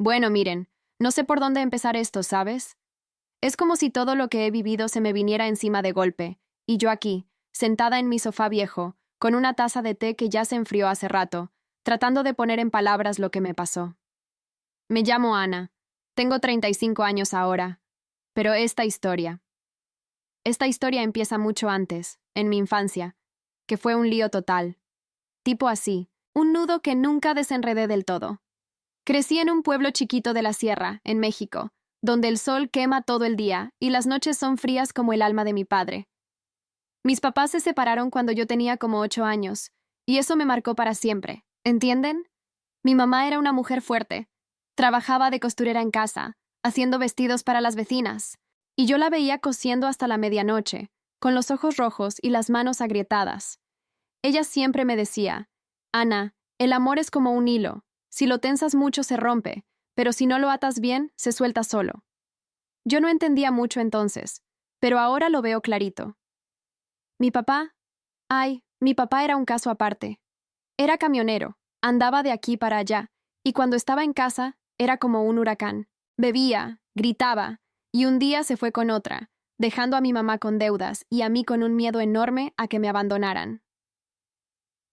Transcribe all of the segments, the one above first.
Bueno, miren, no sé por dónde empezar esto, ¿sabes? Es como si todo lo que he vivido se me viniera encima de golpe, y yo aquí, sentada en mi sofá viejo, con una taza de té que ya se enfrió hace rato, tratando de poner en palabras lo que me pasó. Me llamo Ana. Tengo 35 años ahora. Pero esta historia empieza mucho antes, en mi infancia, que fue un lío total. Tipo así, un nudo que nunca desenredé del todo. Crecí en un pueblo chiquito de la sierra, en México, donde el sol quema todo el día y las noches son frías como el alma de mi padre. Mis papás se separaron cuando yo tenía como 8 años, y eso me marcó para siempre, ¿entienden? Mi mamá era una mujer fuerte. Trabajaba de costurera en casa, haciendo vestidos para las vecinas, y yo la veía cosiendo hasta la medianoche, con los ojos rojos y las manos agrietadas. Ella siempre me decía, Ana, el amor es como un hilo. Si lo tensas mucho se rompe, pero si no lo atas bien, se suelta solo. Yo no entendía mucho entonces, pero ahora lo veo clarito. Mi papá, mi papá era un caso aparte. Era camionero, andaba de aquí para allá, y cuando estaba en casa, era como un huracán. Bebía, gritaba, y un día se fue con otra, dejando a mi mamá con deudas y a mí con un miedo enorme a que me abandonaran.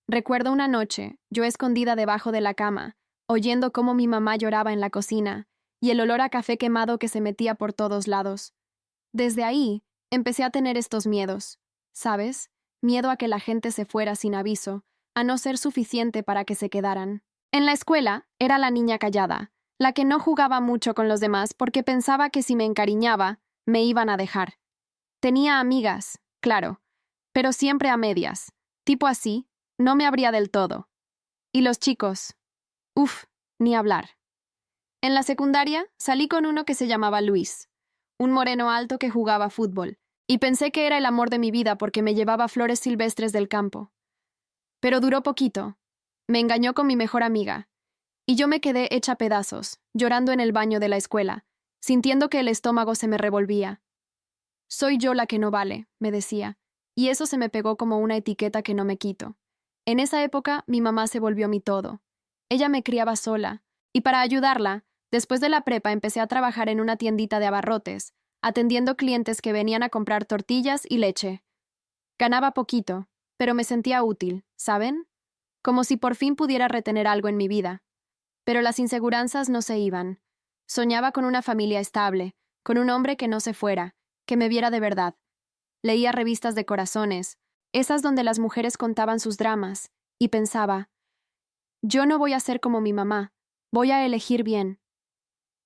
Recuerdo una noche, yo escondida debajo de la cama, oyendo cómo mi mamá lloraba en la cocina, y el olor a café quemado que se metía por todos lados. Desde ahí, empecé a tener estos miedos, ¿sabes? Miedo a que la gente se fuera sin aviso, a no ser suficiente para que se quedaran. En la escuela, era la niña callada, la que no jugaba mucho con los demás porque pensaba que si me encariñaba, me iban a dejar. Tenía amigas, claro, pero siempre a medias. Tipo así, no me abría del todo. Y los chicos, uf, ni hablar. En la secundaria, salí con uno que se llamaba Luis, un moreno alto que jugaba fútbol, y pensé que era el amor de mi vida porque me llevaba flores silvestres del campo. Pero duró poquito. Me engañó con mi mejor amiga, y yo me quedé hecha pedazos, llorando en el baño de la escuela, sintiendo que el estómago se me revolvía. Soy yo la que no vale, me decía, y eso se me pegó como una etiqueta que no me quito. En esa época, mi mamá se volvió mi todo. Ella me criaba sola, y para ayudarla, después de la prepa empecé a trabajar en una tiendita de abarrotes, atendiendo clientes que venían a comprar tortillas y leche. Ganaba poquito, pero me sentía útil, ¿saben? Como si por fin pudiera retener algo en mi vida. Pero las inseguranzas no se iban. Soñaba con una familia estable, con un hombre que no se fuera, que me viera de verdad. Leía revistas de corazones, esas donde las mujeres contaban sus dramas, y pensaba, yo no voy a ser como mi mamá, voy a elegir bien.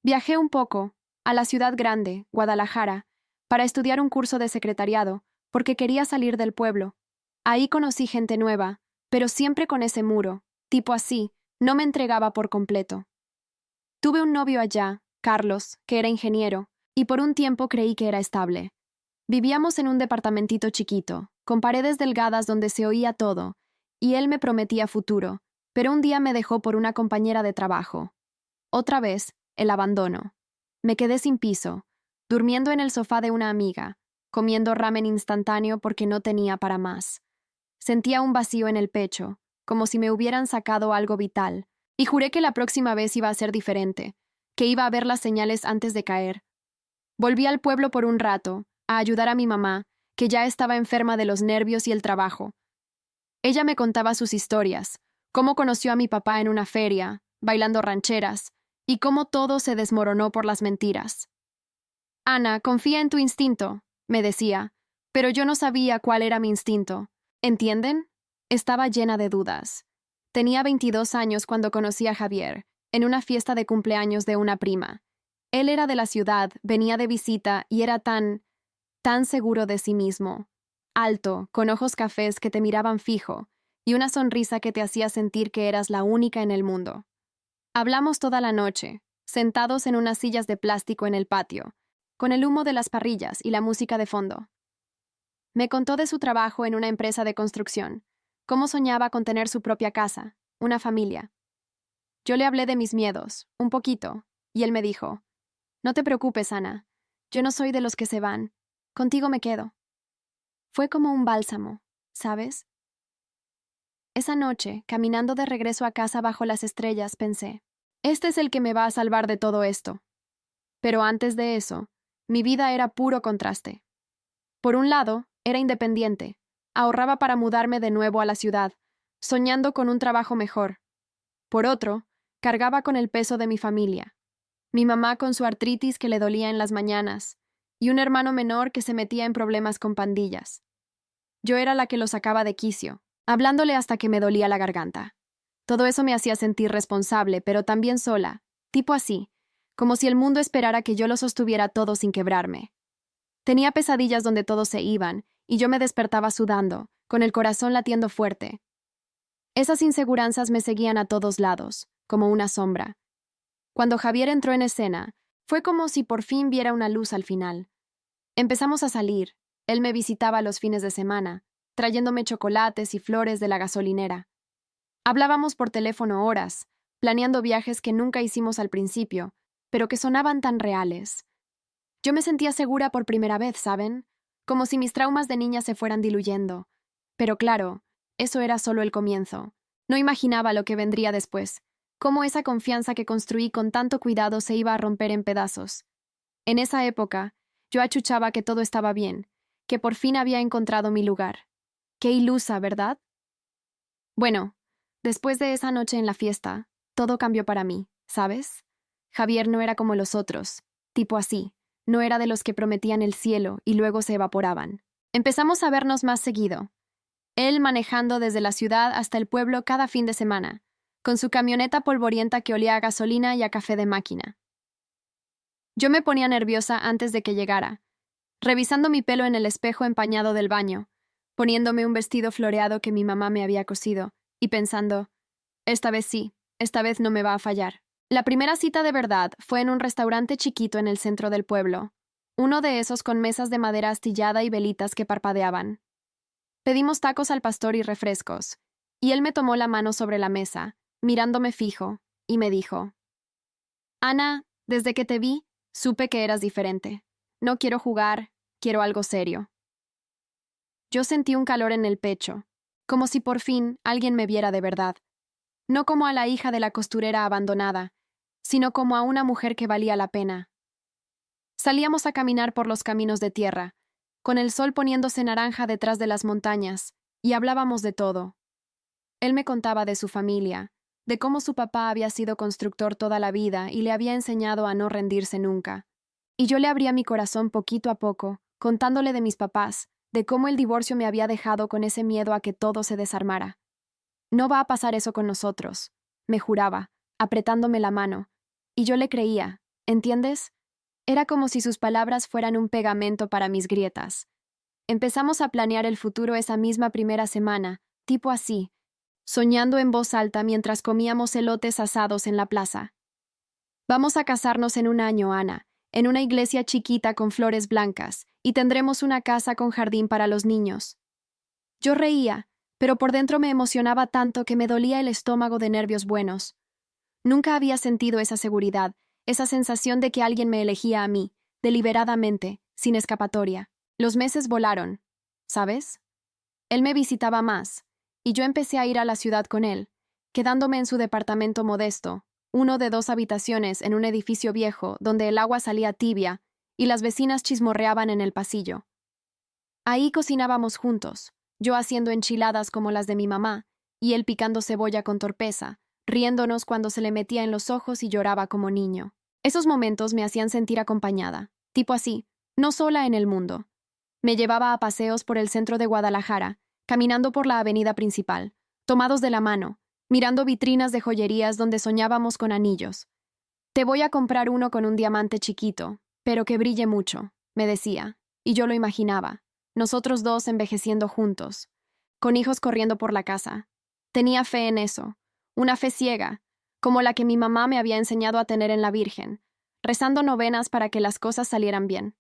Viajé un poco, a la ciudad grande, Guadalajara, para estudiar un curso de secretariado, porque quería salir del pueblo. Ahí conocí gente nueva, pero siempre con ese muro, tipo así, no me entregaba por completo. Tuve un novio allá, Carlos, que era ingeniero, y por un tiempo creí que era estable. Vivíamos en un departamentito chiquito, con paredes delgadas donde se oía todo, y él me prometía futuro, pero un día me dejó por una compañera de trabajo. Otra vez, el abandono. Me quedé sin piso, durmiendo en el sofá de una amiga, comiendo ramen instantáneo porque no tenía para más. Sentía un vacío en el pecho, como si me hubieran sacado algo vital, y juré que la próxima vez iba a ser diferente, que iba a ver las señales antes de caer. Volví al pueblo por un rato, a ayudar a mi mamá, que ya estaba enferma de los nervios y el trabajo. Ella me contaba sus historias, cómo conoció a mi papá en una feria, bailando rancheras, y cómo todo se desmoronó por las mentiras. Ana, confía en tu instinto, me decía, pero yo no sabía cuál era mi instinto. ¿Entienden? Estaba llena de dudas. Tenía 22 años cuando conocí a Javier, en una fiesta de cumpleaños de una prima. Él era de la ciudad, venía de visita y era tan seguro de sí mismo. Alto, con ojos cafés que te miraban fijo, y una sonrisa que te hacía sentir que eras la única en el mundo. Hablamos toda la noche, sentados en unas sillas de plástico en el patio, con el humo de las parrillas y la música de fondo. Me contó de su trabajo en una empresa de construcción, cómo soñaba con tener su propia casa, una familia. Yo le hablé de mis miedos, un poquito, y él me dijo, no te preocupes, Ana, yo no soy de los que se van, contigo me quedo. Fue como un bálsamo, ¿sabes? Esa noche, caminando de regreso a casa bajo las estrellas, pensé, Este es el que me va a salvar de todo esto. Pero antes de eso, mi vida era puro contraste. Por un lado, era independiente. Ahorraba para mudarme de nuevo a la ciudad, soñando con un trabajo mejor. Por otro, cargaba con el peso de mi familia. Mi mamá con su artritis que le dolía en las mañanas, y un hermano menor que se metía en problemas con pandillas. Yo era la que lo sacaba de quicio, hablándole hasta que me dolía la garganta. Todo eso me hacía sentir responsable, pero también sola, tipo así, como si el mundo esperara que yo lo sostuviera todo sin quebrarme. Tenía pesadillas donde todos se iban, y yo me despertaba sudando, con el corazón latiendo fuerte. Esas inseguranzas me seguían a todos lados, como una sombra. Cuando Javier entró en escena, fue como si por fin viera una luz al final. Empezamos a salir. Él me visitaba los fines de semana, trayéndome chocolates y flores de la gasolinera. Hablábamos por teléfono horas, planeando viajes que nunca hicimos al principio, pero que sonaban tan reales. Yo me sentía segura por primera vez, ¿saben? Como si mis traumas de niña se fueran diluyendo. Pero claro, eso era solo el comienzo. No imaginaba lo que vendría después, cómo esa confianza que construí con tanto cuidado se iba a romper en pedazos. En esa época, yo achuchaba que todo estaba bien, que por fin había encontrado mi lugar. Qué ilusa, ¿verdad? Bueno, después de esa noche en la fiesta, todo cambió para mí, ¿sabes? Javier no era como los otros, tipo así. No era de los que prometían el cielo y luego se evaporaban. Empezamos a vernos más seguido. Él manejando desde la ciudad hasta el pueblo cada fin de semana, con su camioneta polvorienta que olía a gasolina y a café de máquina. Yo me ponía nerviosa antes de que llegara, revisando mi pelo en el espejo empañado del baño, poniéndome un vestido floreado que mi mamá me había cosido, y pensando, esta vez sí, esta vez no me va a fallar. La primera cita de verdad fue en un restaurante chiquito en el centro del pueblo, uno de esos con mesas de madera astillada y velitas que parpadeaban. Pedimos tacos al pastor y refrescos, y él me tomó la mano sobre la mesa, mirándome fijo, y me dijo, Ana, desde que te vi, supe que eras diferente. No quiero jugar, quiero algo serio. Yo sentí un calor en el pecho, como si por fin alguien me viera de verdad. No como a la hija de la costurera abandonada, sino como a una mujer que valía la pena. Salíamos a caminar por los caminos de tierra, con el sol poniéndose naranja detrás de las montañas, y hablábamos de todo. Él me contaba de su familia, de cómo su papá había sido constructor toda la vida y le había enseñado a no rendirse nunca. Y yo le abría mi corazón poquito a poco, contándole de mis papás, de cómo el divorcio me había dejado con ese miedo a que todo se desarmara. No va a pasar eso con nosotros, me juraba, apretándome la mano, y yo le creía, ¿entiendes? Era como si sus palabras fueran un pegamento para mis grietas. Empezamos a planear el futuro esa misma primera semana, tipo así, soñando en voz alta mientras comíamos elotes asados en la plaza. Vamos a casarnos en un año, Ana, en una iglesia chiquita con flores blancas, y tendremos una casa con jardín para los niños. Yo reía, pero por dentro me emocionaba tanto que me dolía el estómago de nervios buenos. Nunca había sentido esa seguridad, esa sensación de que alguien me elegía a mí, deliberadamente, sin escapatoria. Los meses volaron, ¿sabes? Él me visitaba más, y yo empecé a ir a la ciudad con él, quedándome en su departamento modesto, uno de 2 habitaciones en un edificio viejo donde el agua salía tibia y las vecinas chismorreaban en el pasillo. Ahí cocinábamos juntos, yo haciendo enchiladas como las de mi mamá, y él picando cebolla con torpeza, riéndonos cuando se le metía en los ojos y lloraba como niño. Esos momentos me hacían sentir acompañada, tipo así, no sola en el mundo. Me llevaba a paseos por el centro de Guadalajara, caminando por la avenida principal, tomados de la mano, mirando vitrinas de joyerías donde soñábamos con anillos. Te voy a comprar uno con un diamante chiquito, pero que brille mucho, me decía, y yo lo imaginaba, nosotros dos envejeciendo juntos, con hijos corriendo por la casa. Tenía fe en eso, una fe ciega, como la que mi mamá me había enseñado a tener en la Virgen, rezando novenas para que las cosas salieran bien.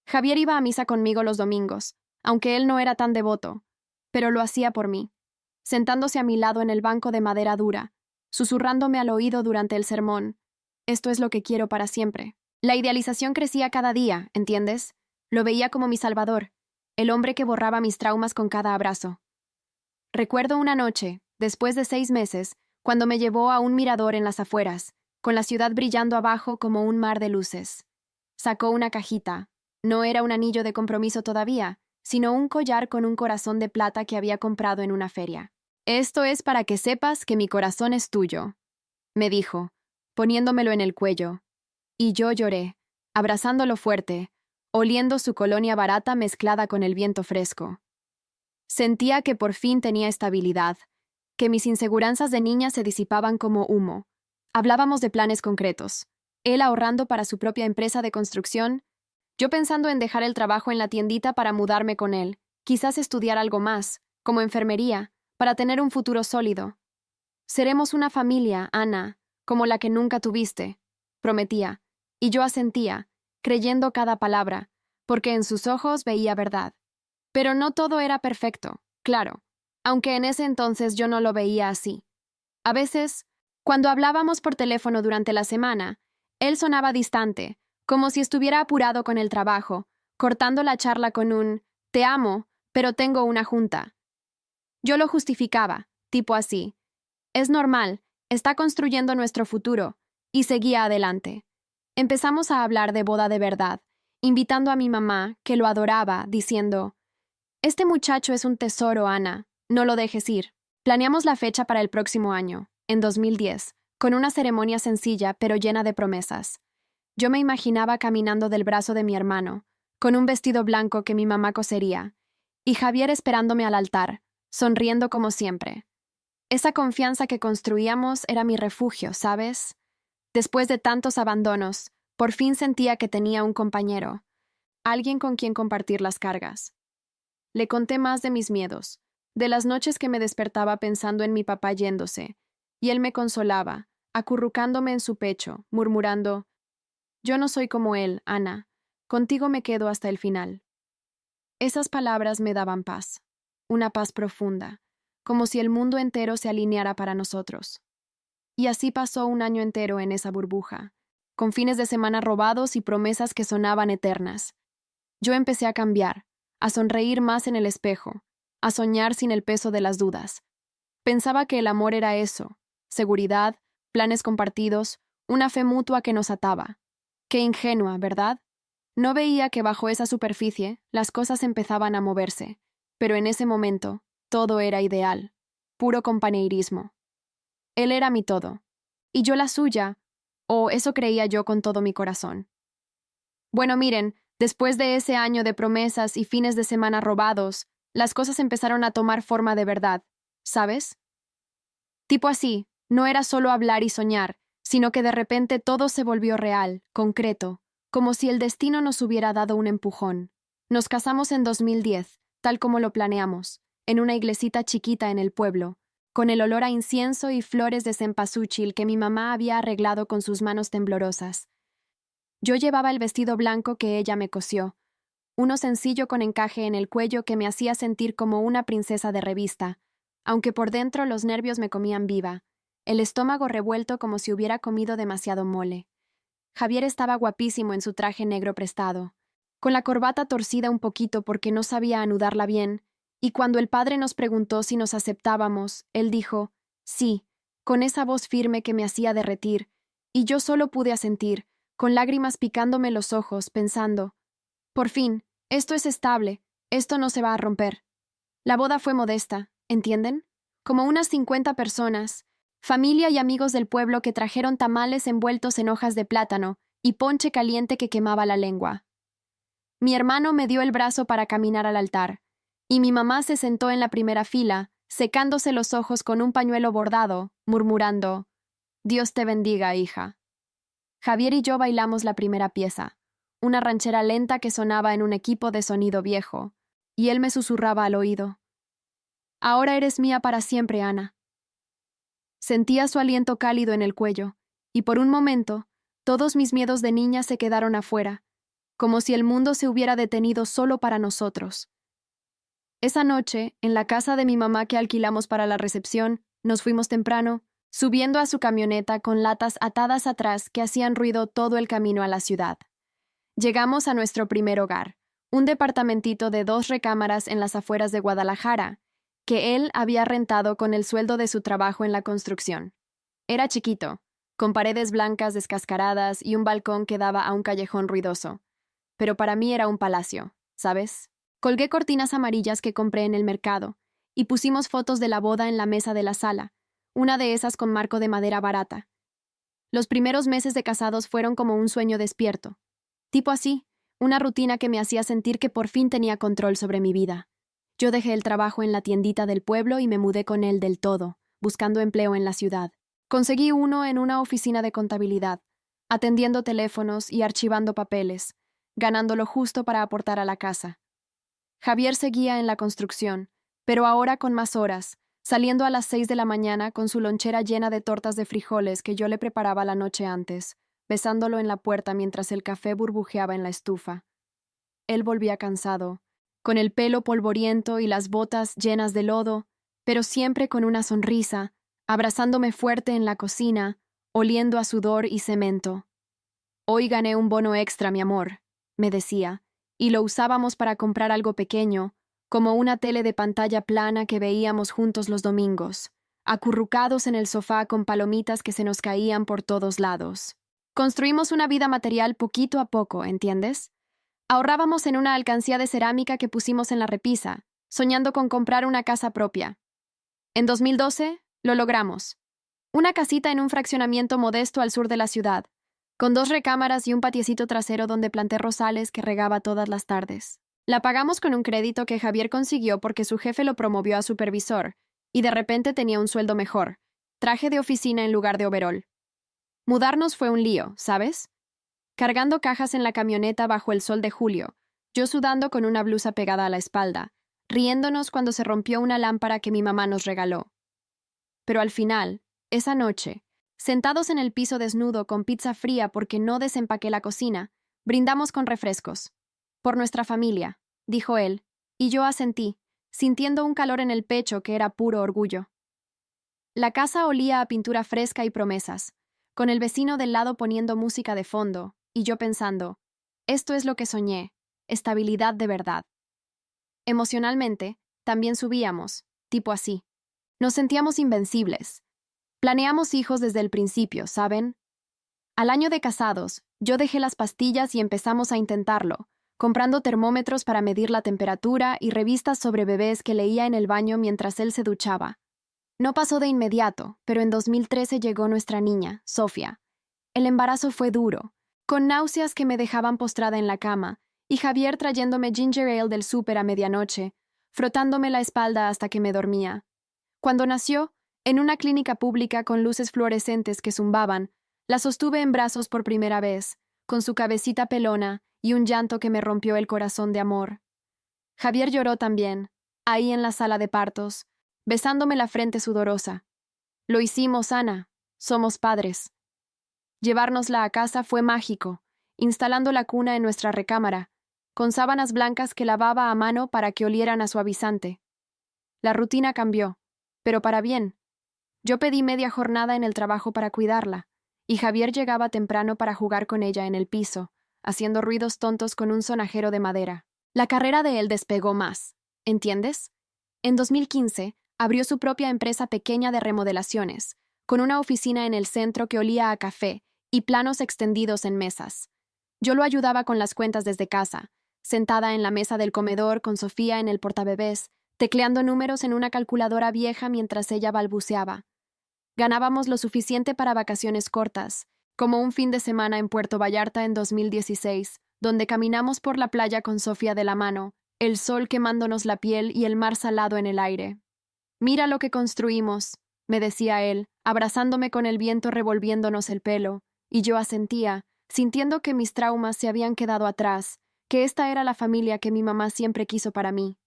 Javier iba a misa conmigo los domingos, aunque él no era tan devoto, pero lo hacía por mí, sentándose a mi lado en el banco de madera dura, susurrándome al oído durante el sermón. Esto es lo que quiero para siempre. La idealización crecía cada día, ¿entiendes? Lo veía como mi salvador, el hombre que borraba mis traumas con cada abrazo. Recuerdo una noche, después de 6 meses, cuando me llevó a un mirador en las afueras, con la ciudad brillando abajo como un mar de luces. Sacó una cajita. No era un anillo de compromiso todavía, sino un collar con un corazón de plata que había comprado en una feria. «Esto es para que sepas que mi corazón es tuyo», me dijo, poniéndomelo en el cuello. Y yo lloré, abrazándolo fuerte, oliendo su colonia barata mezclada con el viento fresco. Sentía que por fin tenía estabilidad, que mis inseguranzas de niña se disipaban como humo. Hablábamos de planes concretos. Él ahorrando para su propia empresa de construcción, yo pensando en dejar el trabajo en la tiendita para mudarme con él, quizás estudiar algo más, como enfermería, para tener un futuro sólido. «Seremos una familia, Ana, como la que nunca tuviste», prometía, y yo asentía, creyendo cada palabra, porque en sus ojos veía verdad. Pero no todo era perfecto, claro, aunque en ese entonces yo no lo veía así. A veces, cuando hablábamos por teléfono durante la semana, él sonaba distante, como si estuviera apurado con el trabajo, cortando la charla con un «te amo, pero tengo una junta». Yo lo justificaba, tipo así. «Es normal, está construyendo nuestro futuro», y seguía adelante. Empezamos a hablar de boda de verdad, invitando a mi mamá, que lo adoraba, diciendo: «Este muchacho es un tesoro, Ana, no lo dejes ir». Planeamos la fecha para el próximo año, en 2010, con una ceremonia sencilla pero llena de promesas. Yo me imaginaba caminando del brazo de mi hermano, con un vestido blanco que mi mamá cosería, y Javier esperándome al altar, sonriendo como siempre. Esa confianza que construíamos era mi refugio, ¿sabes? Después de tantos abandonos, por fin sentía que tenía un compañero, alguien con quien compartir las cargas. Le conté más de mis miedos, de las noches que me despertaba pensando en mi papá yéndose, y él me consolaba, acurrucándome en su pecho, murmurando: «Yo no soy como él, Ana, contigo me quedo hasta el final». Esas palabras me daban paz, una paz profunda, como si el mundo entero se alineara para nosotros. Y así pasó un año entero en esa burbuja, con fines de semana robados y promesas que sonaban eternas. Yo empecé a cambiar, a sonreír más en el espejo, a soñar sin el peso de las dudas. Pensaba que el amor era eso: seguridad, planes compartidos, una fe mutua que nos ataba. Qué ingenua, ¿verdad? No veía que bajo esa superficie las cosas empezaban a moverse, pero en ese momento todo era ideal, puro compañerismo. Él era mi todo, y yo la suya, o eso creía yo con todo mi corazón. Bueno, miren, después de ese año de promesas y fines de semana robados, las cosas empezaron a tomar forma de verdad, ¿sabes? Tipo así, no era solo hablar y soñar, sino que de repente todo se volvió real, concreto, como si el destino nos hubiera dado un empujón. Nos casamos en 2010, tal como lo planeamos, en una iglesita chiquita en el pueblo, con el olor a incienso y flores de cempasúchil que mi mamá había arreglado con sus manos temblorosas. Yo llevaba el vestido blanco que ella me cosió, uno sencillo con encaje en el cuello que me hacía sentir como una princesa de revista, aunque por dentro los nervios me comían viva, el estómago revuelto como si hubiera comido demasiado mole. Javier estaba guapísimo en su traje negro prestado, con la corbata torcida un poquito porque no sabía anudarla bien, y cuando el padre nos preguntó si nos aceptábamos, él dijo «sí», con esa voz firme que me hacía derretir, y yo solo pude asentir, con lágrimas picándome los ojos, pensando: «Por fin, esto es estable, esto no se va a romper». La boda fue modesta, ¿entienden? Como unas 50 personas, familia y amigos del pueblo que trajeron tamales envueltos en hojas de plátano y ponche caliente que quemaba la lengua. Mi hermano me dio el brazo para caminar al altar, y mi mamá se sentó en la primera fila, secándose los ojos con un pañuelo bordado, murmurando: «Dios te bendiga, hija». Javier y yo bailamos la primera pieza, una ranchera lenta que sonaba en un equipo de sonido viejo, y él me susurraba al oído: «Ahora eres mía para siempre, Ana». Sentía su aliento cálido en el cuello, y por un momento, todos mis miedos de niña se quedaron afuera, como si el mundo se hubiera detenido solo para nosotros. Esa noche, en la casa de mi mamá que alquilamos para la recepción, nos fuimos temprano, subiendo a su camioneta con latas atadas atrás que hacían ruido todo el camino a la ciudad. Llegamos a nuestro primer hogar, un departamentito de 2 recámaras en las afueras de Guadalajara, que él había rentado con el sueldo de su trabajo en la construcción. Era chiquito, con paredes blancas descascaradas y un balcón que daba a un callejón ruidoso. Pero para mí era un palacio, ¿sabes? Colgué cortinas amarillas que compré en el mercado y pusimos fotos de la boda en la mesa de la sala, una de esas con marco de madera barata. Los primeros meses de casados fueron como un sueño despierto. Tipo así, una rutina que me hacía sentir que por fin tenía control sobre mi vida. Yo dejé el trabajo en la tiendita del pueblo y me mudé con él del todo, buscando empleo en la ciudad. Conseguí uno en una oficina de contabilidad, atendiendo teléfonos y archivando papeles, ganando lo justo para aportar a la casa. Javier seguía en la construcción, pero ahora con más horas, saliendo a las 6 de la mañana con su lonchera llena de tortas de frijoles que yo le preparaba la noche antes, besándolo en la puerta mientras el café burbujeaba en la estufa. Él volvía cansado, con el pelo polvoriento y las botas llenas de lodo, pero siempre con una sonrisa, abrazándome fuerte en la cocina, oliendo a sudor y cemento. «Hoy gané un bono extra, mi amor», me decía, y lo usábamos para comprar algo pequeño, como una tele de pantalla plana que veíamos juntos los domingos, acurrucados en el sofá con palomitas que se nos caían por todos lados. Construimos una vida material poquito a poco, ¿entiendes? Ahorrábamos en una alcancía de cerámica que pusimos en la repisa, soñando con comprar una casa propia. En 2012, lo logramos. Una casita en un fraccionamiento modesto al sur de la ciudad, con 2 recámaras y un patiecito trasero donde planté rosales que regaba todas las tardes. La pagamos con un crédito que Javier consiguió porque su jefe lo promovió a supervisor, y de repente tenía un sueldo mejor, traje de oficina en lugar de overol. Mudarnos fue un lío, ¿sabes? Cargando cajas en la camioneta bajo el sol de julio, yo sudando con una blusa pegada a la espalda, riéndonos cuando se rompió una lámpara que mi mamá nos regaló. Pero al final, esa noche, sentados en el piso desnudo con pizza fría porque no desempaqué la cocina, brindamos con refrescos. «Por nuestra familia», dijo él, y yo asentí, sintiendo un calor en el pecho que era puro orgullo. La casa olía a pintura fresca y promesas, con el vecino del lado poniendo música de fondo, y yo pensando, esto es lo que soñé, estabilidad de verdad. Emocionalmente, también subíamos, tipo así. Nos sentíamos invencibles. Planeamos hijos desde el principio, ¿saben? Al año de casados, yo dejé las pastillas y empezamos a intentarlo, comprando termómetros para medir la temperatura y revistas sobre bebés que leía en el baño mientras él se duchaba. No pasó de inmediato, pero en 2013 llegó nuestra niña, Sofía. El embarazo fue duro, con náuseas que me dejaban postrada en la cama, y Javier trayéndome ginger ale del súper a medianoche, frotándome la espalda hasta que me dormía. Cuando nació, en una clínica pública con luces fluorescentes que zumbaban, la sostuve en brazos por primera vez, con su cabecita pelona y un llanto que me rompió el corazón de amor. Javier lloró también, ahí en la sala de partos, besándome la frente sudorosa. Lo hicimos, Ana. Somos padres. Llevárnosla a casa fue mágico, instalando la cuna en nuestra recámara, con sábanas blancas que lavaba a mano para que olieran a suavizante. La rutina cambió, pero para bien. Yo pedí media jornada en el trabajo para cuidarla, y Javier llegaba temprano para jugar con ella en el piso, haciendo ruidos tontos con un sonajero de madera. La carrera de él despegó más, ¿entiendes? En 2015, abrió su propia empresa pequeña de remodelaciones, con una oficina en el centro que olía a café y planos extendidos en mesas. Yo lo ayudaba con las cuentas desde casa, sentada en la mesa del comedor con Sofía en el portabebés, tecleando números en una calculadora vieja mientras ella balbuceaba. Ganábamos lo suficiente para vacaciones cortas, como un fin de semana en Puerto Vallarta en 2016, donde caminamos por la playa con Sofía de la mano, el sol quemándonos la piel y el mar salado en el aire. «Mira lo que construimos», me decía él, abrazándome con el viento revolviéndonos el pelo, y yo asentía, sintiendo que mis traumas se habían quedado atrás, que esta era la familia que mi mamá siempre quiso para mí.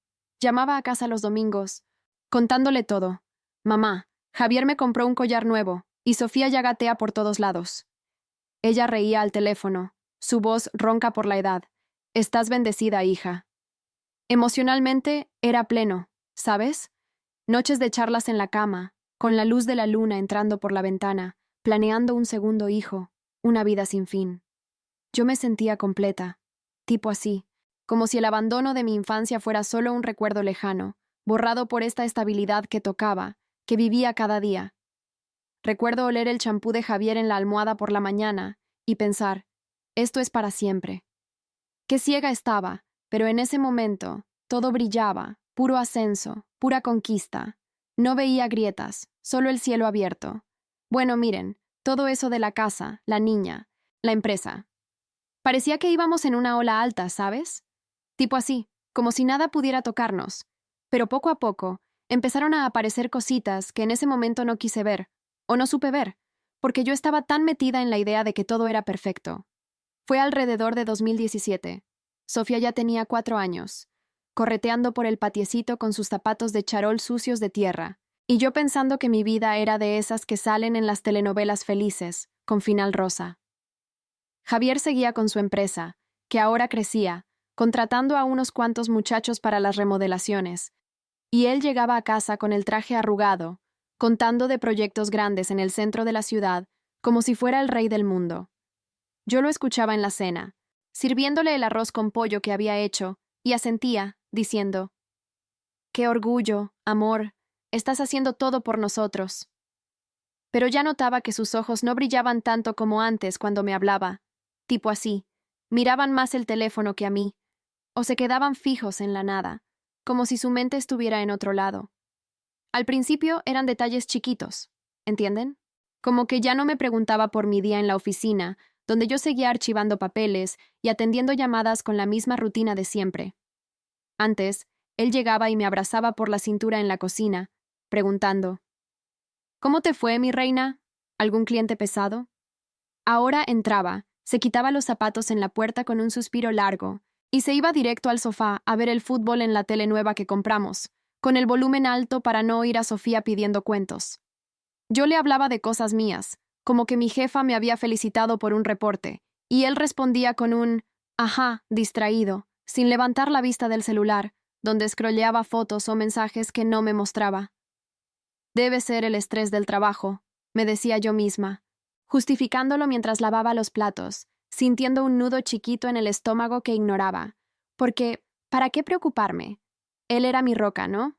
Llamaba a casa los domingos, contándole todo. «Mamá, Javier me compró un collar nuevo, y Sofía ya gatea por todos lados». Ella reía al teléfono, su voz ronca por la edad. «Estás bendecida, hija». Emocionalmente era pleno, ¿sabes? Noches de charlas en la cama, con la luz de la luna entrando por la ventana, planeando un segundo hijo, una vida sin fin. Yo me sentía completa, tipo así, como si el abandono de mi infancia fuera solo un recuerdo lejano, borrado por esta estabilidad que tocaba, que vivía cada día. Recuerdo oler el champú de Javier en la almohada por la mañana y pensar, esto es para siempre. Qué ciega estaba, pero en ese momento todo brillaba, puro ascenso, pura conquista. No veía grietas, solo el cielo abierto. Bueno, miren, todo eso de la casa, la niña, la empresa. Parecía que íbamos en una ola alta, ¿sabes? Tipo así, como si nada pudiera tocarnos. Pero poco a poco, empezaron a aparecer cositas que en ese momento no quise ver, o no supe ver, porque yo estaba tan metida en la idea de que todo era perfecto. Fue alrededor de 2017. Sofía ya tenía 4 años, correteando por el patiecito con sus zapatos de charol sucios de tierra, y yo pensando que mi vida era de esas que salen en las telenovelas felices, con final rosa. Javier seguía con su empresa, que ahora crecía, contratando a unos cuantos muchachos para las remodelaciones, y él llegaba a casa con el traje arrugado, contando de proyectos grandes en el centro de la ciudad, como si fuera el rey del mundo. Yo lo escuchaba en la cena, sirviéndole el arroz con pollo que había hecho, y asentía, diciendo, «Qué orgullo, amor, estás haciendo todo por nosotros». Pero ya notaba que sus ojos no brillaban tanto como antes cuando me hablaba, tipo así, miraban más el teléfono que a mí, o se quedaban fijos en la nada, como si su mente estuviera en otro lado. Al principio eran detalles chiquitos, ¿entienden? Como que ya no me preguntaba por mi día en la oficina, donde yo seguía archivando papeles y atendiendo llamadas con la misma rutina de siempre. Antes, él llegaba y me abrazaba por la cintura en la cocina, preguntando, «¿Cómo te fue, mi reina? ¿Algún cliente pesado?» Ahora entraba, se quitaba los zapatos en la puerta con un suspiro largo, y se iba directo al sofá a ver el fútbol en la tele nueva que compramos, con el volumen alto para no oír a Sofía pidiendo cuentos. Yo le hablaba de cosas mías, como que mi jefa me había felicitado por un reporte, y él respondía con un «ajá» distraído, sin levantar la vista del celular, donde scrolleaba fotos o mensajes que no me mostraba. Debe ser el estrés del trabajo, me decía yo misma, justificándolo mientras lavaba los platos, sintiendo un nudo chiquito en el estómago que ignoraba, porque, ¿para qué preocuparme? Él era mi roca, ¿no?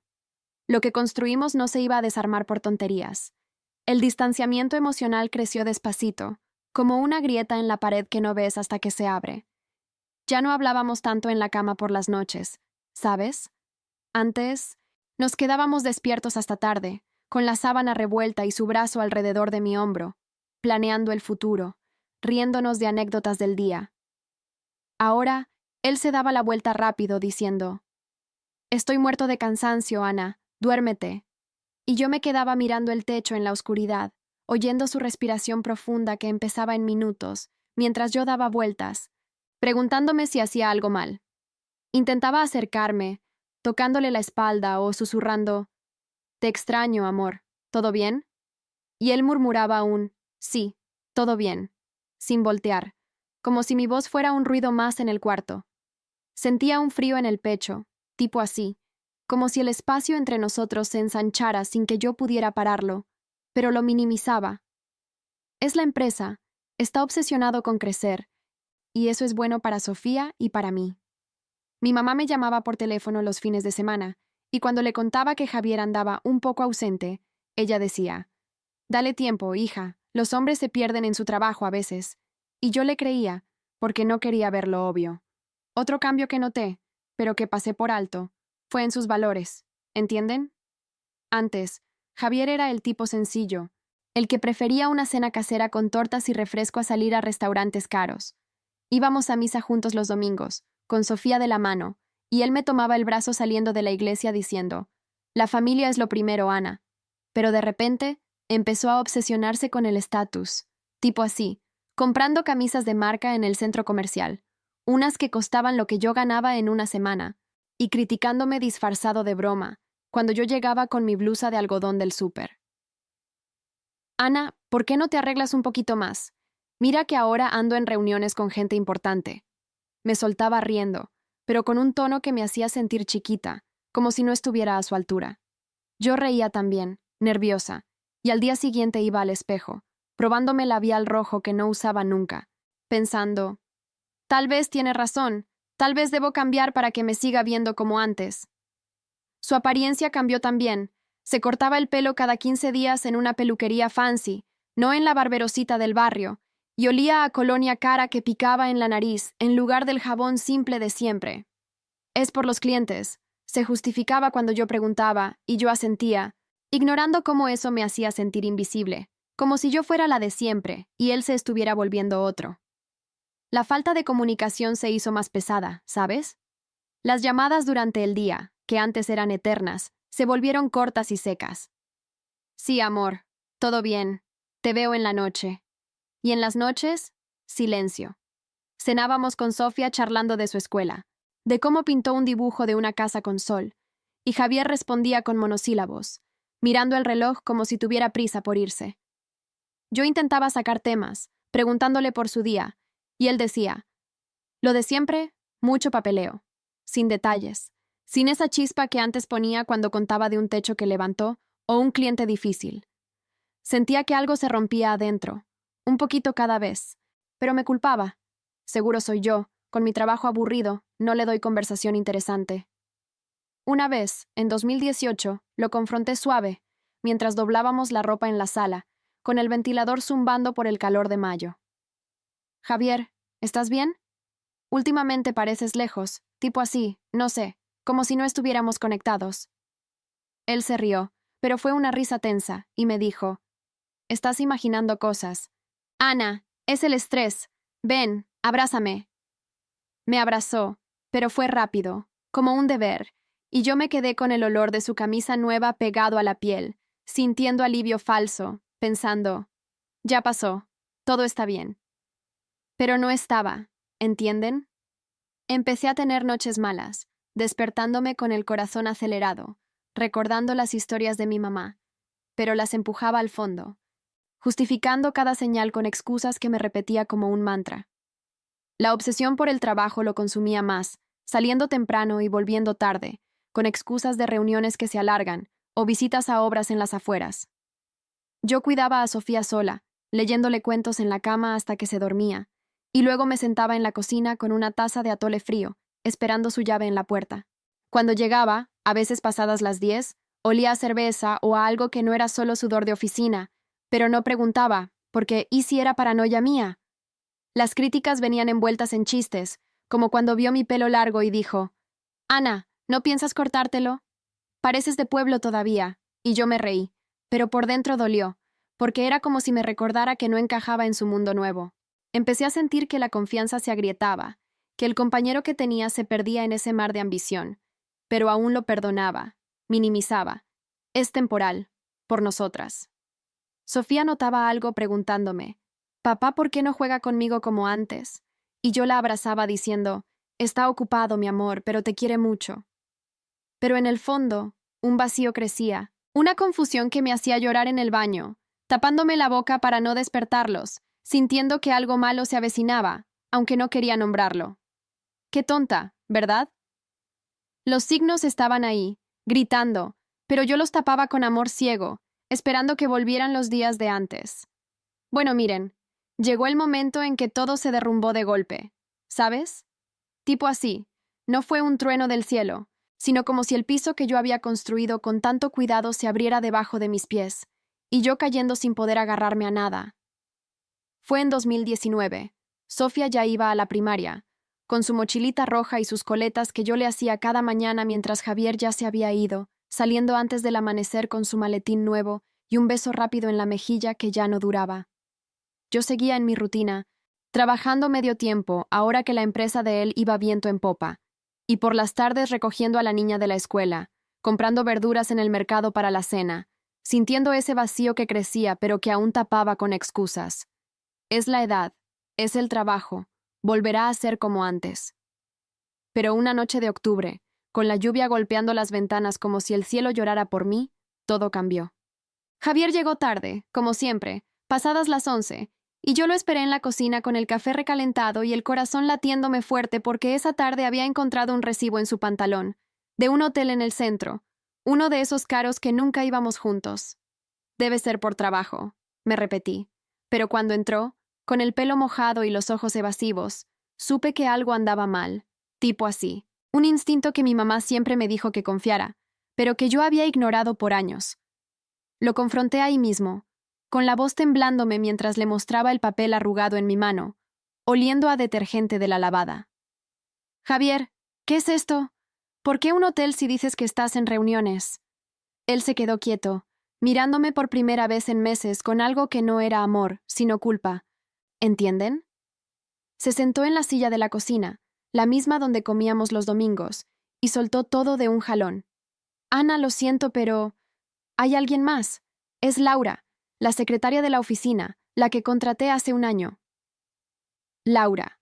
Lo que construimos no se iba a desarmar por tonterías. El distanciamiento emocional creció despacito, como una grieta en la pared que no ves hasta que se abre. Ya no hablábamos tanto en la cama por las noches, ¿sabes? Antes, nos quedábamos despiertos hasta tarde, con la sábana revuelta y su brazo alrededor de mi hombro, planeando el futuro, riéndonos de anécdotas del día. Ahora, él se daba la vuelta rápido, diciendo, «Estoy muerto de cansancio, Ana, duérmete». Y yo me quedaba mirando el techo en la oscuridad, oyendo su respiración profunda que empezaba en minutos, mientras yo daba vueltas, preguntándome si hacía algo mal. Intentaba acercarme, tocándole la espalda o susurrando, «Te extraño, amor, ¿todo bien?» Y él murmuraba un «sí, todo bien», sin voltear, como si mi voz fuera un ruido más en el cuarto. Sentía un frío en el pecho, tipo así, como si el espacio entre nosotros se ensanchara sin que yo pudiera pararlo, pero lo minimizaba. Es la empresa, está obsesionado con crecer, y eso es bueno para Sofía y para mí. Mi mamá me llamaba por teléfono los fines de semana, y cuando le contaba que Javier andaba un poco ausente, ella decía, «Dale tiempo, hija, los hombres se pierden en su trabajo a veces». Y yo le creía, porque no quería ver lo obvio. Otro cambio que noté, pero que pasé por alto, fue en sus valores, ¿entienden? Antes, Javier era el tipo sencillo, el que prefería una cena casera con tortas y refresco a salir a restaurantes caros. Íbamos a misa juntos los domingos, con Sofía de la mano, y él me tomaba el brazo saliendo de la iglesia diciendo, «La familia es lo primero, Ana». Pero de repente, empezó a obsesionarse con el estatus, tipo así, comprando camisas de marca en el centro comercial, unas que costaban lo que yo ganaba en una semana, y criticándome disfrazado de broma, cuando yo llegaba con mi blusa de algodón del súper. «Ana, ¿por qué no te arreglas un poquito más? Mira que ahora ando en reuniones con gente importante». Me soltaba riendo, pero con un tono que me hacía sentir chiquita, como si no estuviera a su altura. Yo reía también, nerviosa, y al día siguiente iba al espejo, probándome el labial rojo que no usaba nunca, pensando, «Tal vez tiene razón, tal vez debo cambiar para que me siga viendo como antes». Su apariencia cambió también. Se cortaba el pelo cada 15 días en una peluquería fancy, no en la barberosita del barrio, y olía a colonia cara que picaba en la nariz en lugar del jabón simple de siempre. Es por los clientes, se justificaba cuando yo preguntaba, y yo asentía, ignorando cómo eso me hacía sentir invisible, como si yo fuera la de siempre, y él se estuviera volviendo otro. La falta de comunicación se hizo más pesada, ¿sabes? Las llamadas durante el día, que antes eran eternas, se volvieron cortas y secas. Sí, amor, todo bien, te veo en la noche. Y en las noches, silencio. Cenábamos con Sofía charlando de su escuela, de cómo pintó un dibujo de una casa con sol, y Javier respondía con monosílabos, mirando el reloj como si tuviera prisa por irse. Yo intentaba sacar temas, preguntándole por su día, y él decía, lo de siempre, mucho papeleo, sin detalles, sin esa chispa que antes ponía cuando contaba de un techo que levantó o un cliente difícil. Sentía que algo se rompía adentro, un poquito cada vez, pero me culpaba. Seguro soy yo, con mi trabajo aburrido, no le doy conversación interesante. Una vez, en 2018, lo confronté suave, mientras doblábamos la ropa en la sala, con el ventilador zumbando por el calor de mayo. Javier, ¿estás bien? Últimamente pareces lejos, tipo así, no sé, como si no estuviéramos conectados. Él se rió, pero fue una risa tensa, y me dijo, estás imaginando cosas. Ana, es el estrés. Ven, abrázame. Me abrazó, pero fue rápido, como un deber, y yo me quedé con el olor de su camisa nueva pegado a la piel, sintiendo alivio falso, pensando, ya pasó, todo está bien. Pero no estaba, ¿entienden? Empecé a tener noches malas, despertándome con el corazón acelerado, recordando las historias de mi mamá, pero las empujaba al fondo, justificando cada señal con excusas que me repetía como un mantra. La obsesión por el trabajo lo consumía más, saliendo temprano y volviendo tarde, con excusas de reuniones que se alargan o visitas a obras en las afueras. Yo cuidaba a Sofía sola, leyéndole cuentos en la cama hasta que se dormía, y luego me sentaba en la cocina con una taza de atole frío, esperando su llave en la puerta. Cuando llegaba, a veces pasadas las 10, olía a cerveza o a algo que no era solo sudor de oficina, pero no preguntaba, porque ¿y si era paranoia mía? Las críticas venían envueltas en chistes, como cuando vio mi pelo largo y dijo, Ana, ¿no piensas cortártelo? Pareces de pueblo todavía, y yo me reí, pero por dentro dolió, porque era como si me recordara que no encajaba en su mundo nuevo. Empecé a sentir que la confianza se agrietaba, que el compañero que tenía se perdía en ese mar de ambición, pero aún lo perdonaba, minimizaba. Es temporal, por nosotras. Sofía notaba algo preguntándome, «Papá, ¿por qué no juega conmigo como antes?» Y yo la abrazaba diciendo, «Está ocupado, mi amor, pero te quiere mucho». Pero en el fondo, un vacío crecía, una confusión que me hacía llorar en el baño, tapándome la boca para no despertarlos, sintiendo que algo malo se avecinaba, aunque no quería nombrarlo. Qué tonta, ¿verdad? Los signos estaban ahí, gritando, pero yo los tapaba con amor ciego, esperando que volvieran los días de antes. Bueno, miren, llegó el momento en que todo se derrumbó de golpe, ¿sabes? Tipo así, no fue un trueno del cielo, sino como si el piso que yo había construido con tanto cuidado se abriera debajo de mis pies, y yo cayendo sin poder agarrarme a nada. Fue en 2019. Sofía ya iba a la primaria, con su mochilita roja y sus coletas que yo le hacía cada mañana mientras Javier ya se había ido, saliendo antes del amanecer con su maletín nuevo y un beso rápido en la mejilla que ya no duraba. Yo seguía en mi rutina, trabajando medio tiempo ahora que la empresa de él iba viento en popa, y por las tardes recogiendo a la niña de la escuela, comprando verduras en el mercado para la cena, sintiendo ese vacío que crecía pero que aún tapaba con excusas. Es la edad, es el trabajo, volverá a ser como antes. Pero una noche de octubre, con la lluvia golpeando las ventanas como si el cielo llorara por mí, todo cambió. Javier llegó tarde, como siempre, pasadas las 11, y yo lo esperé en la cocina con el café recalentado y el corazón latiéndome fuerte porque esa tarde había encontrado un recibo en su pantalón, de un hotel en el centro, uno de esos caros que nunca íbamos juntos. Debe ser por trabajo, me repetí, pero cuando entró, con el pelo mojado y los ojos evasivos, supe que algo andaba mal, tipo así, un instinto que mi mamá siempre me dijo que confiara, pero que yo había ignorado por años. Lo confronté ahí mismo, con la voz temblándome mientras le mostraba el papel arrugado en mi mano, oliendo a detergente de la lavada. Javier, ¿qué es esto? ¿Por qué un hotel si dices que estás en reuniones? Él se quedó quieto, mirándome por primera vez en meses con algo que no era amor, sino culpa. ¿Entienden? Se sentó en la silla de la cocina, la misma donde comíamos los domingos, y soltó todo de un jalón. Ana, lo siento, pero... hay alguien más. Es Laura, la secretaria de la oficina, la que contraté hace un año. Laura.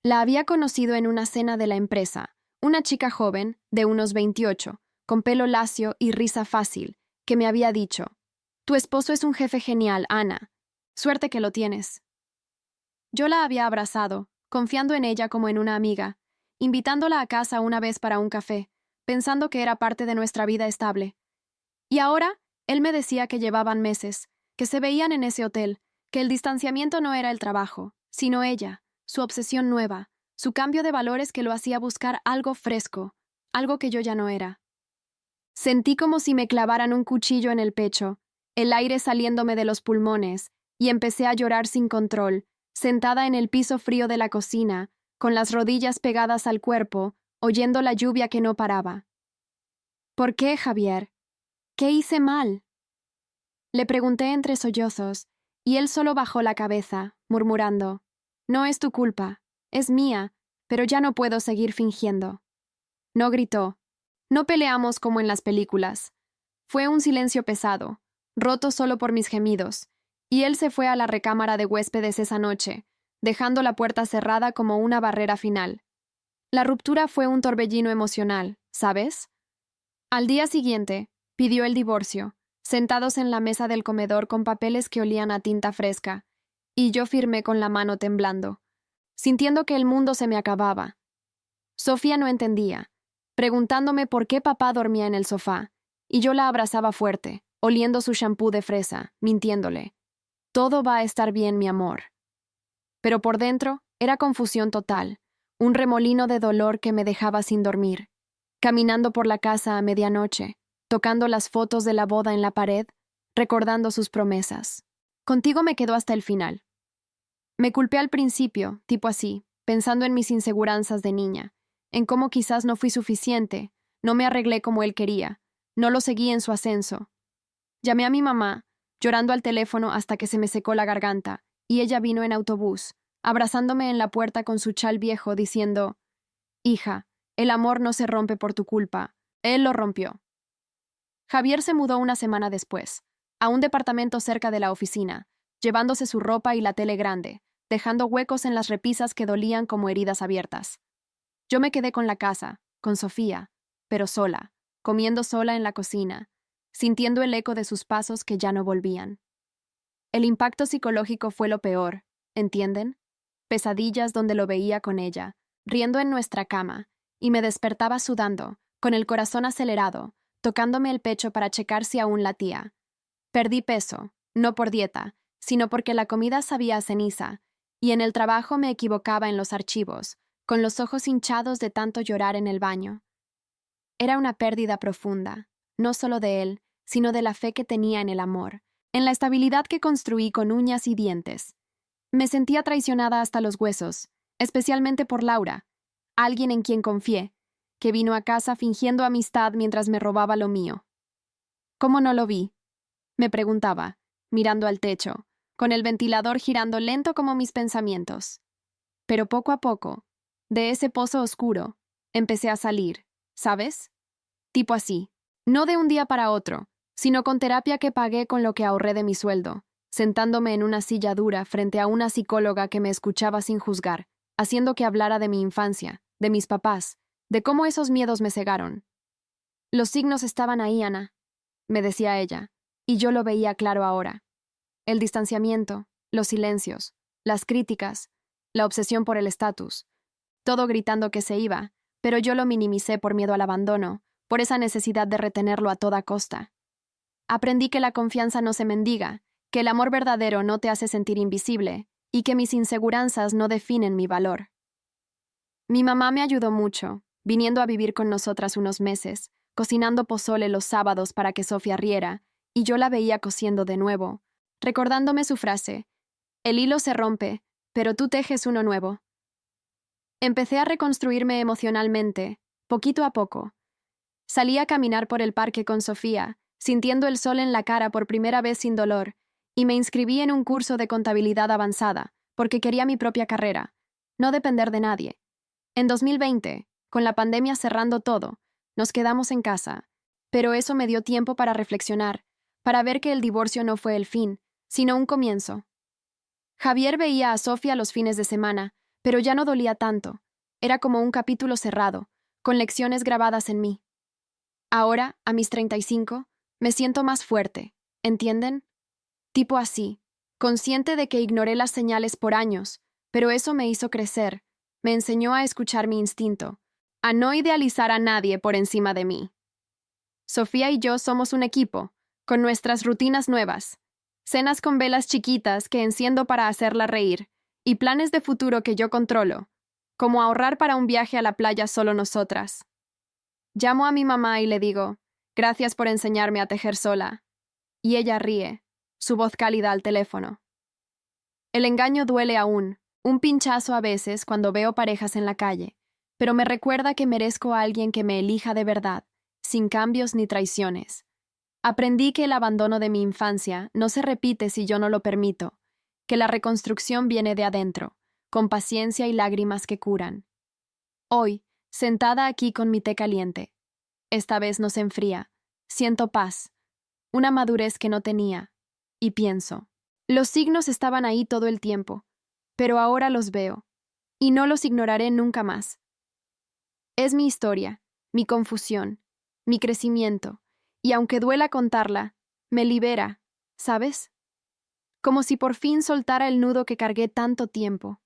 La había conocido en una cena de la empresa, una chica joven, de unos 28, con pelo lacio y risa fácil, que me había dicho: «Tu esposo es un jefe genial, Ana. Suerte que lo tienes». Yo la había abrazado, confiando en ella como en una amiga, invitándola a casa una vez para un café, pensando que era parte de nuestra vida estable. Y ahora, él me decía que llevaban meses, que se veían en ese hotel, que el distanciamiento no era el trabajo, sino ella, su obsesión nueva, su cambio de valores que lo hacía buscar algo fresco, algo que yo ya no era. Sentí como si me clavaran un cuchillo en el pecho, el aire saliéndome de los pulmones, y empecé a llorar sin control, sentada en el piso frío de la cocina, con las rodillas pegadas al cuerpo, oyendo la lluvia que no paraba. ¿Por qué, Javier? ¿Qué hice mal? Le pregunté entre sollozos, y él solo bajó la cabeza, murmurando: «No es tu culpa, es mía, pero ya no puedo seguir fingiendo». No gritó. No peleamos como en las películas. Fue un silencio pesado, roto solo por mis gemidos, y él se fue a la recámara de huéspedes esa noche, dejando la puerta cerrada como una barrera final. La ruptura fue un torbellino emocional, ¿sabes? Al día siguiente, pidió el divorcio, sentados en la mesa del comedor con papeles que olían a tinta fresca, y yo firmé con la mano temblando, sintiendo que el mundo se me acababa. Sofía no entendía, preguntándome por qué papá dormía en el sofá, y yo la abrazaba fuerte, oliendo su champú de fresa, mintiéndole: «Todo va a estar bien, mi amor». Pero por dentro era confusión total, un remolino de dolor que me dejaba sin dormir. Caminando por la casa a medianoche, tocando las fotos de la boda en la pared, recordando sus promesas. Contigo me quedo hasta el final. Me culpé al principio, tipo así, pensando en mis inseguranzas de niña, en cómo quizás no fui suficiente, no me arreglé como él quería, no lo seguí en su ascenso. Llamé a mi mamá, llorando al teléfono hasta que se me secó la garganta, y ella vino en autobús, abrazándome en la puerta con su chal viejo, diciendo: «Hija, el amor no se rompe por tu culpa, él lo rompió». Javier se mudó una semana después, a un departamento cerca de la oficina, llevándose su ropa y la tele grande, dejando huecos en las repisas que dolían como heridas abiertas. Yo me quedé con la casa, con Sofía, pero sola, comiendo sola en la cocina, sintiendo el eco de sus pasos que ya no volvían. El impacto psicológico fue lo peor, ¿entienden? Pesadillas donde lo veía con ella, riendo en nuestra cama, y me despertaba sudando, con el corazón acelerado, tocándome el pecho para checar si aún latía. Perdí peso, no por dieta, sino porque la comida sabía a ceniza, y en el trabajo me equivocaba en los archivos, con los ojos hinchados de tanto llorar en el baño. Era una pérdida profunda, no solo de él, sino de la fe que tenía en el amor, en la estabilidad que construí con uñas y dientes. Me sentía traicionada hasta los huesos, especialmente por Laura, alguien en quien confié, que vino a casa fingiendo amistad mientras me robaba lo mío. ¿Cómo no lo vi?, me preguntaba, mirando al techo, con el ventilador girando lento como mis pensamientos. Pero poco a poco, de ese pozo oscuro, empecé a salir, ¿sabes? Tipo así, no de un día para otro, sino con terapia que pagué con lo que ahorré de mi sueldo, sentándome en una silla dura frente a una psicóloga que me escuchaba sin juzgar, haciendo que hablara de mi infancia, de mis papás, de cómo esos miedos me cegaron. Los signos estaban ahí, Ana, me decía ella, y yo lo veía claro ahora. El distanciamiento, los silencios, las críticas, la obsesión por el estatus, todo gritando que se iba, pero yo lo minimicé por miedo al abandono, por esa necesidad de retenerlo a toda costa. Aprendí que la confianza no se mendiga, que el amor verdadero no te hace sentir invisible, y que mis inseguranzas no definen mi valor. Mi mamá me ayudó mucho, viniendo a vivir con nosotras unos meses, cocinando pozole los sábados para que Sofía riera, y yo la veía cosiendo de nuevo, recordándome su frase: el hilo se rompe, pero tú tejes uno nuevo. Empecé a reconstruirme emocionalmente, poquito a poco. Salí a caminar por el parque con Sofía, sintiendo el sol en la cara por primera vez sin dolor, y me inscribí en un curso de contabilidad avanzada, porque quería mi propia carrera, no depender de nadie. En 2020, con la pandemia cerrando todo, nos quedamos en casa, pero eso me dio tiempo para reflexionar, para ver que el divorcio no fue el fin, sino un comienzo. Javier veía a Sofía los fines de semana, pero ya no dolía tanto. Era como un capítulo cerrado, con lecciones grabadas en mí. Ahora, a mis 35, me siento más fuerte, ¿entienden? Tipo así, consciente de que ignoré las señales por años, pero eso me hizo crecer, me enseñó a escuchar mi instinto, a no idealizar a nadie por encima de mí. Sofía y yo somos un equipo, con nuestras rutinas nuevas, cenas con velas chiquitas que enciendo para hacerla reír, y planes de futuro que yo controlo, como ahorrar para un viaje a la playa solo nosotras. Llamo a mi mamá y le digo: gracias por enseñarme a tejer sola. Y ella ríe, su voz cálida al teléfono. El engaño duele aún, un pinchazo a veces cuando veo parejas en la calle, pero me recuerda que merezco a alguien que me elija de verdad, sin cambios ni traiciones. Aprendí que el abandono de mi infancia no se repite si yo no lo permito, que la reconstrucción viene de adentro, con paciencia y lágrimas que curan. Hoy, sentada aquí con mi té caliente, esta vez no se enfría, siento paz, una madurez que no tenía, y pienso: los signos estaban ahí todo el tiempo, pero ahora los veo, y no los ignoraré nunca más. Es mi historia, mi confusión, mi crecimiento, y aunque duela contarla, me libera, ¿sabes? Como si por fin soltara el nudo que cargué tanto tiempo.